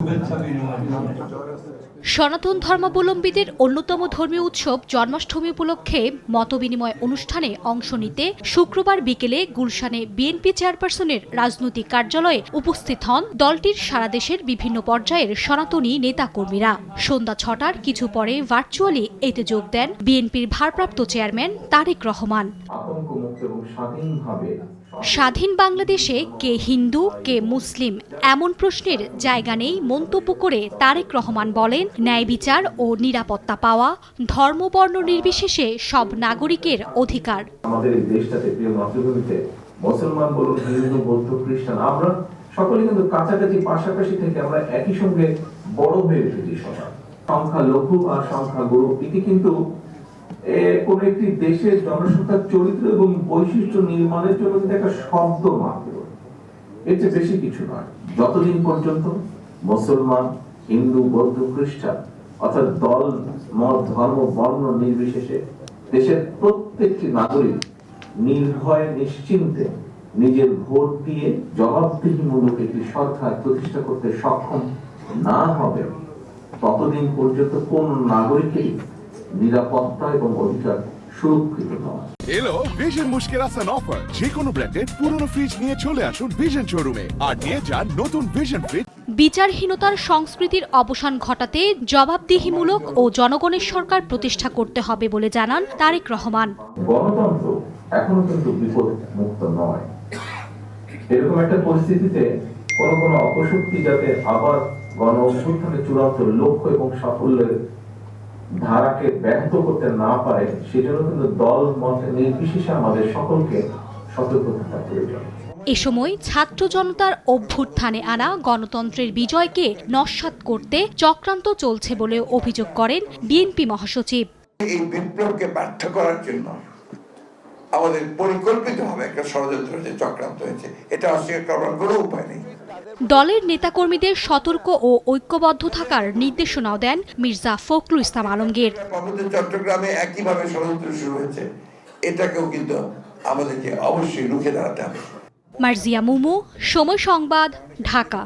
শুভেচ্ছা বিনিময় করি। সনাতন ধর্মাবলম্বীদের অন্যতম ধর্মীয় উৎসব জন্মাষ্টমী উপলক্ষে মতবিনিময় অনুষ্ঠানে অংশ নিতে শুক্রবার বিকেলে গুলশানে বিএনপি চেয়ারপারসনের রাজনৈতিক কার্যালয়ে উপস্থিত হন দলটির সারা দেশের বিভিন্ন পর্যায়ের সনাতনী নেতাকর্মীরা। সন্ধ্যা ৬টার কিছু পরে ভার্চুয়ালি এতে যোগ দেন বিএনপির ভারপ্রাপ্ত চেয়ারম্যান তারেক রহমান। স্বাধীন বাংলাদেশে কে হিন্দু কে মুসলিম এমন প্রশ্নের জায়গা নেই মন্তব্য করে তারেক রহমান বলেন, ন্যায় বিচার ও নিরাপত্তা পাওয়া ধর্ম বর্ণ নির্বিশেষে সব নাগরিকের অধিকার। আমাদের এই দেশটাতে প্রিয় মাতৃভূমিতে মুসলমান বলুন, হিন্দু, বৌদ্ধ, খ্রিস্টান, আমরা সকলে কিন্তু কাছাকাছি পাশাপাশি থেকে আমরা একই সঙ্গে বড় হয়ে উঠেছি। সবার সংখ্যা লঘু আর সংখ্যা গুরু এটি কিন্তু কোন একটি দেশের জনসংখ্যার চরিত্র এবং বৈশিষ্ট্য নির্মাণের জন্য কিন্তু একটা শব্দ মাত্র, এর চেয়ে বেশি কিছু নয়। যতদিন পর্যন্ত মুসলমান, হিন্দু, বৌদ্ধ, খ্রিস্টান অর্থাৎ দল, মত, ধর্ম, বর্ণ নির্বিশেষে দেশের প্রত্যেকটি নাগরিক নির্ভয়ে নিশ্চিন্তে নিজের ভোট দিয়ে জবাবদিহিমূলক একটি সরকার প্রতিষ্ঠা করতে সক্ষম না হবে, ততদিন পর্যন্ত কোন নাগরিকেরই নিরাপত্তা এবং অধিকার সুরক্ষিত নয়। এলো ভিশন মুশকিল আসান অফার। যে কোনো ব্র্যান্ডের পুরনো ফ্রিজ নিয়ে চলে আসুন ভিশন শোরুমে আর নিয়ে যান নতুন ভিশন ফ্রিজ। বিচারহীনতার সংস্কৃতির অবসান ঘটাতে জবাবদিহিমূলক ও জনগণের সরকার প্রতিষ্ঠা করতে হবে বলে জানান তারেক রহমান। গণতন্ত্র এখনো কিন্তু বিপদ মুক্ত নয়। এরকম একটা পরিস্থিতিতে কোন অপশক্তি যাতে আবার গণ অভ্যুত্থানের চূড়ান্ত লক্ষ্য এবং সাফল্যের ধারাকে ব্যাহত করতে না পারে, সেজন্য কিন্তু দল মত নির্বিশেষে আমাদের সকলকে সতর্ক থাকা প্রয়োজন। এ সময় ছাত্র জনতার অভ্যুত্থানে আনা গণতন্ত্রের বিজয়কে নস্যাৎ করতে চক্রান্ত চলছে বলে অভিযোগ করেন বিএনপি মহাসচিব। এই বিপ্লবকে ব্যর্থ করার জন্য আমাদের পরিকল্পিতভাবে একটা ষড়যন্ত্র যে চক্রান্ত হয়েছে, এটা অস্বীকার করার কোনো উপায় নেই। দলের নেতাকর্মীদের সতর্ক ও ঐক্যবদ্ধ থাকার নির্দেশনাও দেন মির্জা ফখরুল ইসলাম আলমগীর। চট্টগ্রামে একইভাবে ষড়যন্ত্র শুরু হয়েছে, এটাকেও কিন্তু আমাদেরকে অবশ্যই রুখে দাঁড়াতে হবে। মার্জিয়া মুমু, সময় সংবাদ, ঢাকা।